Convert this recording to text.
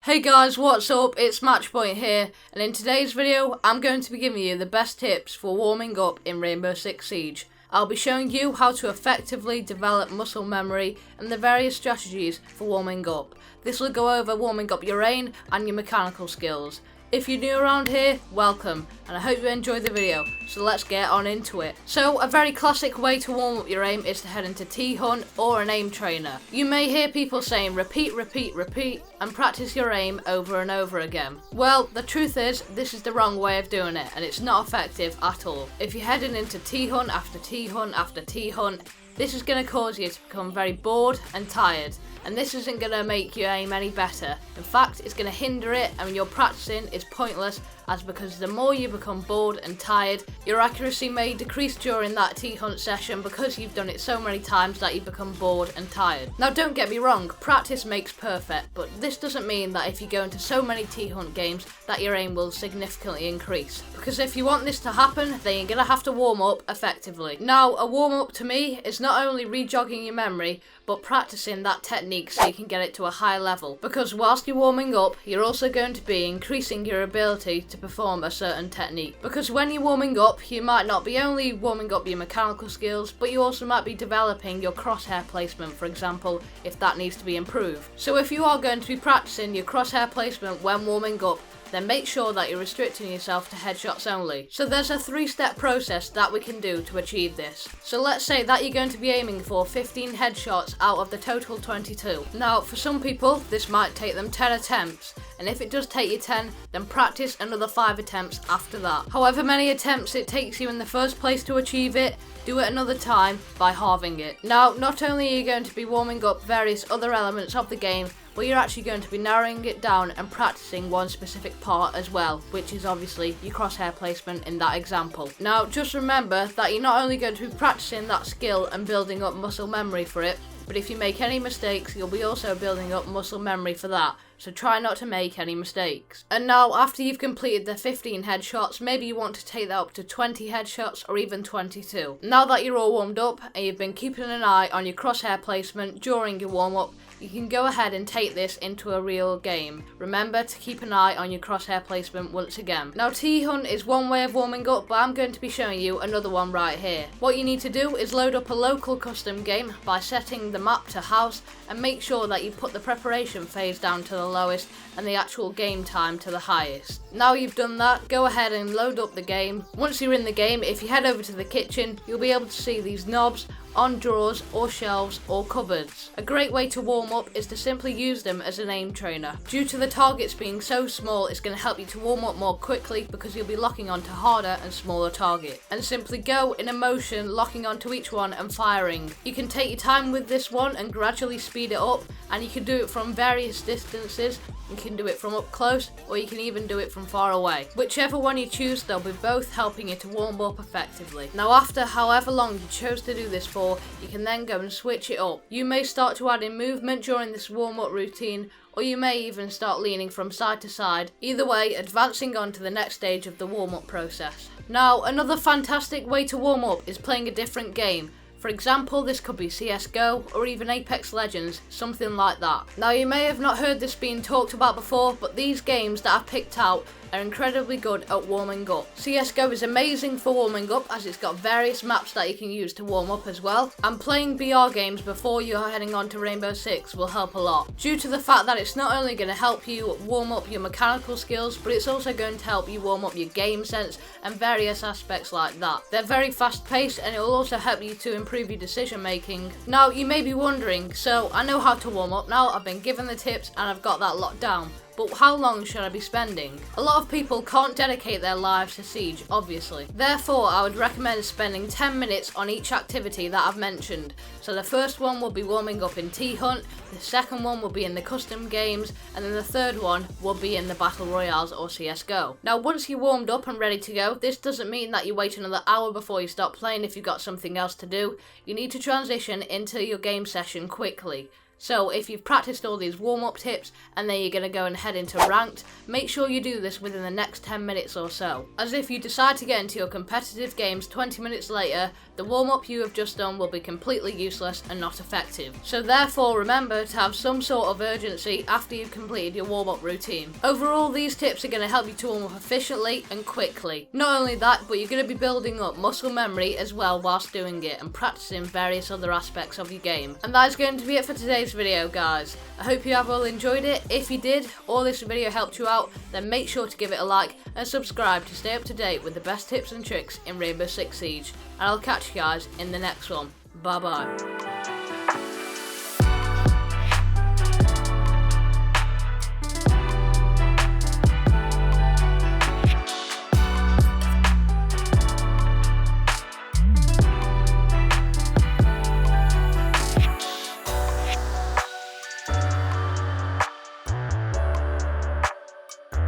Hey guys, what's up? It's Matchpoint here, and in today's video, I'm going to be giving you the best tips for warming up in Rainbow Six Siege. I'll be showing you how to effectively develop muscle memory and the various strategies for warming up. This will go over warming up your aim and your mechanical skills. If you're new around here, welcome, and I hope you enjoy the video, so let's get on into it. So, a very classic way to warm up your aim is to head into T-Hunt or an aim trainer. You may hear people saying repeat, repeat, repeat, and practice your aim over and over again. Well, the truth is, this is the wrong way of doing it, and it's not effective at all. If you're heading into T-Hunt after T-Hunt after T-Hunt, this is going to cause you to become very bored and tired, and this isn't going to make your aim any better. In fact, it's going to hinder it, and your practicing is pointless, as because the more you become bored and tired, your accuracy may decrease during that T-Hunt session because you've done it so many times that you become bored and tired. Now don't get me wrong, practice makes perfect, but this doesn't mean that if you go into so many T-Hunt games that your aim will significantly increase. Because if you want this to happen, then you're going to have to warm up effectively. Now, a warm up to me is not only re-jogging your memory, but practicing that technique so you can get it to a high level. Because whilst you're warming up, you're also going to be increasing your ability to perform a certain technique. Because when you're warming up, you might not be only warming up your mechanical skills, but you also might be developing your crosshair placement, for example, if that needs to be improved. So if you are going to be practicing your crosshair placement when warming up, then make sure that you're restricting yourself to headshots only. So there's a 3-step process that we can do to achieve this. So let's say that you're going to be aiming for 15 headshots out of the total 22. Now, for some people, this might take them 10 attempts. And if it does take you 10, then practice another 5 attempts after that. However many attempts it takes you in the first place to achieve it, do it another time by halving it. Now, not only are you going to be warming up various other elements of the game, but you're actually going to be narrowing it down and practicing one specific part as well, which is obviously your crosshair placement in that example. Now, just remember that you're not only going to be practicing that skill and building up muscle memory for it, but if you make any mistakes, you'll be also building up muscle memory for that. So try not to make any mistakes. And now, after you've completed the 15 headshots, maybe you want to take that up to 20 headshots or even 22. Now that you're all warmed up and you've been keeping an eye on your crosshair placement during your warm-up, you can go ahead and take this into a real game. Remember to keep an eye on your crosshair placement once again. Now, T-Hunt is one way of warming up, but I'm going to be showing you another one right here. What you need to do is load up a local custom game by setting the map to house and make sure that you put the preparation phase down to the lowest and the actual game time to the highest. Now you've done that, go ahead and load up the game. Once you're in the game, if you head over to the kitchen, you'll be able to see these knobs on drawers or shelves or cupboards. A great way to warm up is to simply use them as an aim trainer. Due to the targets being so small, it's going to help you to warm up more quickly because you'll be locking onto harder and smaller targets. And simply go in a motion, locking onto each one and firing. You can take your time with this one and gradually speed it up, and you can do it from various distances. You can do it from up close, or you can even do it from far away. Whichever one you choose, they'll be both helping you to warm up effectively. Now, after however long you chose to do this for, you can then go and switch it up. You may start to add in movement during this warm-up routine, or you may even start leaning from side to side. Either way, advancing on to the next stage of the warm-up process. Now, another fantastic way to warm up is playing a different game. For example, this could be CSGO or even Apex Legends, something like that. Now, you may have not heard this being talked about before, but these games that I've picked out are incredibly good at warming up. CSGO is amazing for warming up as it's got various maps that you can use to warm up as well, and playing BR games before you're heading on to Rainbow Six will help a lot, due to the fact that it's not only going to help you warm up your mechanical skills, but it's also going to help you warm up your game sense and various aspects like that. They're very fast paced, and it will also help you to improve your decision making. Now, you may be wondering, so I know how to warm up now, I've been given the tips and I've got that locked down. But how long should I be spending? A lot of people can't dedicate their lives to Siege, obviously. Therefore, I would recommend spending 10 minutes on each activity that I've mentioned. So the first one will be warming up in T-Hunt, the second one will be in the custom games, and then the third one will be in the Battle Royales or CSGO. Now, once you're warmed up and ready to go, this doesn't mean that you wait another hour before you start playing if you've got something else to do. You need to transition into your game session quickly. So if you've practiced all these warm-up tips and then you're going to go and head into ranked, make sure you do this within the next 10 minutes or so. As if you decide to get into your competitive games 20 minutes later, the warm-up you have just done will be completely useless and not effective. So therefore remember to have some sort of urgency after you've completed your warm-up routine. Overall, these tips are going to help you to warm up efficiently and quickly. Not only that, but you're going to be building up muscle memory as well whilst doing it and practicing various other aspects of your game. And that is going to be it for today's video, guys. I hope you have all enjoyed it. If you did, or this video helped you out, then make sure to give it a like and subscribe to stay up to date with the best tips and tricks in Rainbow Six Siege. And I'll catch you guys in the next one. Bye bye.